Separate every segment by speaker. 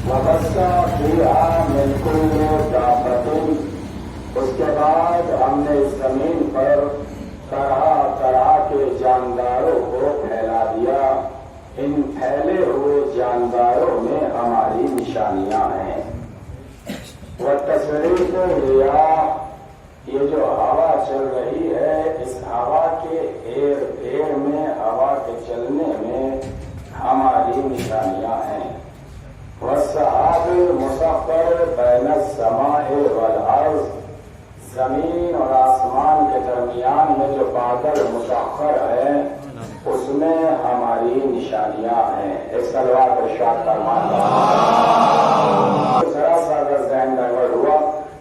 Speaker 1: وبث فيها من كل دابة، اس کے بعد ہم نے اس زمین پر طرح طرح کے جانداروں کو پھیلا دیا. ان پھیلے ہوئے جانداروں میں ہماری نشانیاں ہیں. وتصریف الرياح، یہ جو ہوا چل رہی ہے اس ہوا کے ایر پھیر میں، ہوا کے چلنے میں ہماری نشانیاں ہیں. والسحاب المسخر بین السماء والارض، زمین اور آسمان کے درمیان میں جو بادل مسخر ہے اس میں ہماری نشانیاں ہیں. ایک صلوات ارشاد فرمائیں. ذرا سا اگر ذہن ڈائیورٹ ہوا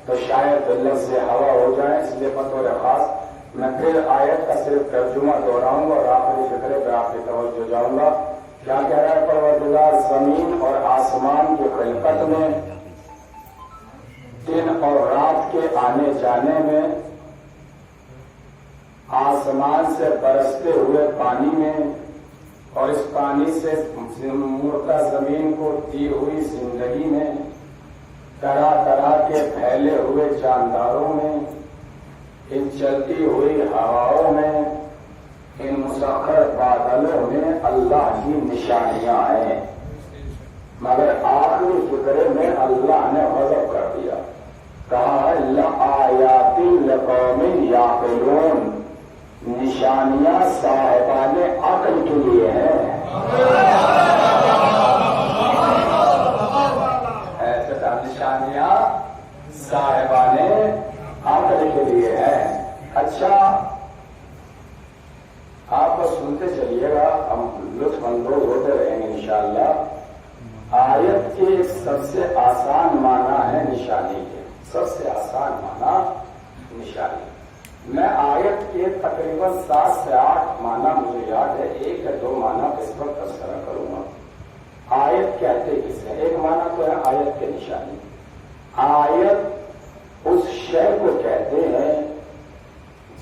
Speaker 1: تو شاید دل سے ہوا ہو جائے، اس لیے بطور خاص میں پھر آیت کا صرف ترجمہ دہراؤں گا اور آخری فکرے پہ آپ کی توجہ جاؤں گا. کیا کہہ رہا ہے پروردگار؟ زمین اور آسمان کی خلقت میں، دن اور رات کے آنے جانے میں، آسمان سے برستے ہوئے پانی میں، اور اس پانی سے مردہ زمین کو دی ہوئی زندگی میں، طرح طرح کے پھیلے ہوئے جانداروں میں، ان چلتی ہوئی ہواؤں میں، ان مسخر بادلوں میں اللہ کی نشانیاں ہیں. مگر آخری فکرے میں اللہ نے غضب کر دیا، کہا لآیات لقوم یعقلون، نشانیاں صاحبان عقل کے لیے ہیں. نشانیاں صاحبان عقل کے لیے ہیں. اچھا آپ بس سنتے چلیے گا، ہم لطف اندوز ہوتے رہیں گے انشاءاللہ. آیت کے سب سے آسان معنی ہے نشانی کے، سب سے آسان معنی نشانی. میں آیت کے تقریباً 7 سے 8 معنی مجھے یاد ہے، 1 یا 2 معنی اس پر تذکرہ کروں گا. آیت کہتے کسے؟ ایک معنی تو ہے آیت کے نشانی. آیت اس شے کو کہتے ہیں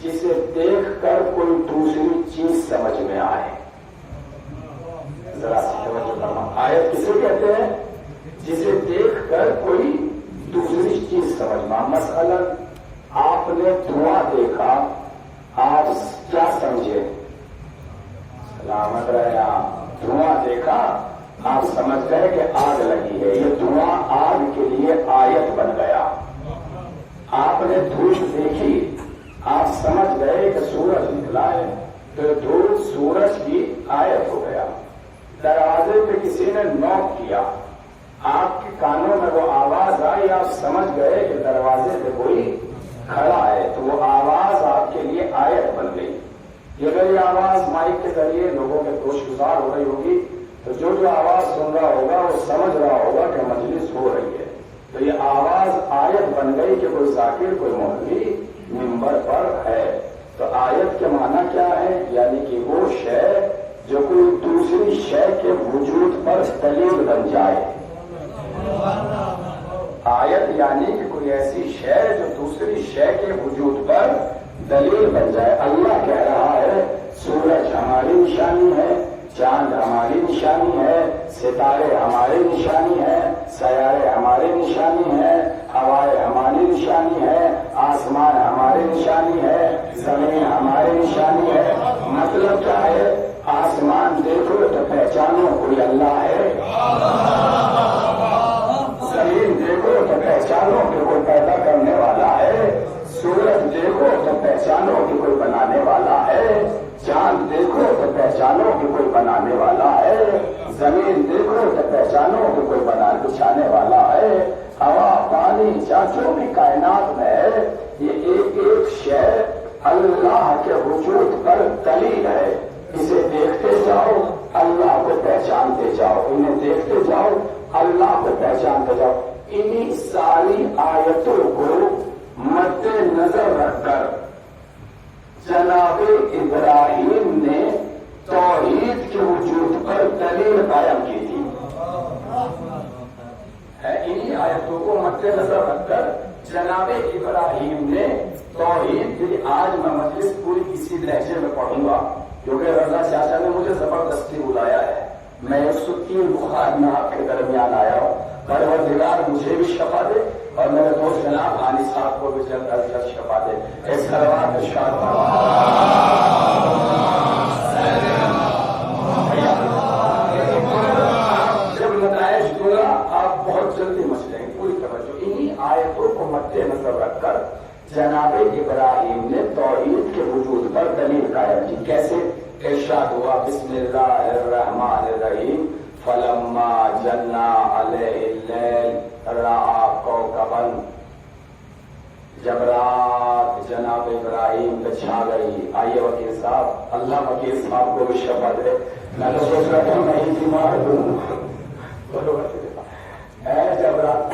Speaker 1: جسے دیکھ کر کوئی دوسری چیز سمجھ میں آئے. ذرا سی توجہ کرنا. آیت کسے کہتے ہیں؟ جسے دیکھ کر کوئی دوسری چیز سمجھ میں آئے. مثلا آپ نے دھواں دیکھا، آپ کیا سمجھے؟ سلامت رہے. آپ دھواں دیکھا، آپ سمجھ گئے کہ آگ لگی ہے. یہ دھواں آگ کے لیے آیت بن گیا. آپ نے دھوپ دیکھی، آپ سمجھ گئے کہ سورج نکلا ہے، تو دھوپ سورج کی آیت ہو گیا. دروازے پہ کسی نے نوک کیا، آپ کے کانوں میں وہ آواز آئی، آپ سمجھ گئے کہ دروازے پہ کوئی کھڑا ہے، تو وہ آواز آپ کے لیے آیت بن گئی. یہ میری آواز مائک کے ذریعے لوگوں کے گوش گزار ہو رہی ہوگی، تو جو آواز سن رہا ہوگا وہ سمجھ رہا ہوگا کہ مجلس ہو رہی ہے. تو یہ آواز آیت بن گئی کہ کوئی ذاکر، کوئی مولوی منبر پر ہے. تو آیت کے معنی کیا ہے؟ یعنی کہ وہ شے جو کوئی دوسری شے کے وجود پر دلیل بن جائے. آیت یعنی کہ کوئی ایسی شے جو دوسری شے کے وجود پر دلیل بن جائے. اللہ کہہ رہا ہے سورج ہماری نشانی ہے، چاند ہماری نشانی ہے، ستارے ہماری نشانی ہے، سیارے ہماری نشانی ہے، ہوائیں ہماری نشانی ہے، آسمان ہماری نشانی ہے، زمین ہماری نشانی ہے. مطلب کیا ہے؟ آسمان دیکھو تو پہچانو کوئی اللہ ہے، زمین دیکھو تو پہچانو کہ کوئی پیدا کرنے والا ہے، سورج دیکھو تو پہچانو کہ کوئی بنانے والا ہے، چاند دیکھو تو پہچانو کہ کوئی بنانے والا ہے، زمین دیکھو تو پہچانو کہ کوئی بچھانے والا ہے، ہوا پانی جو بھی کائنات میں ہے، یہ ایک ایک شے اللہ کے وجود پر دلیل ہے. اسے دیکھتے جاؤ، اللہ کو پہچانتے جاؤ، انہیں دیکھتے جاؤ، اللہ کو پہچانتے جاؤ. انہی ساری آیتوں کو مد نظر رکھ کر جناب ابراہیم نے توحید کے وجود پر دلیل قائم کی تھی. انہی آیتوں کو مد نظر رکھ کر جناب ابراہیم نے توحید کی. آج میں مجلس پوری اسی لہجے میں پڑھوں گا کیونکہ رضا چاچا نے مجھے زبردستی بلایا ہے. میں 103 بخار میں آپ کے درمیان آیا ہوں. پروردگار مجھے بھی شفا دے اور میرے دوست جناب حانی صاحب کو بھی جلد از جلد شفا دے. اس سلوات ارشاد جب نتائج دوں گا آپ بہت جلدی مچلیں گے. پوری توجہ. انہی آیتوں کو مد نظر رکھ کر جناب ابراہیم نے توحید کے وجود پر دلیل قائم کی. کیسے؟ ارشاد ہوا بسم اللہ الرحمن الرحیم فلما جنا علیہ اللیل رأى کوكبا. جب رات جناب ابراہیم پہ چھا گئی. آئیے وکیل صاحب, اللہ وکیل صاحب کو بھی شفا دے. میں تو سوچ رہا تھا میں ہی بیمار ہوں. جب رات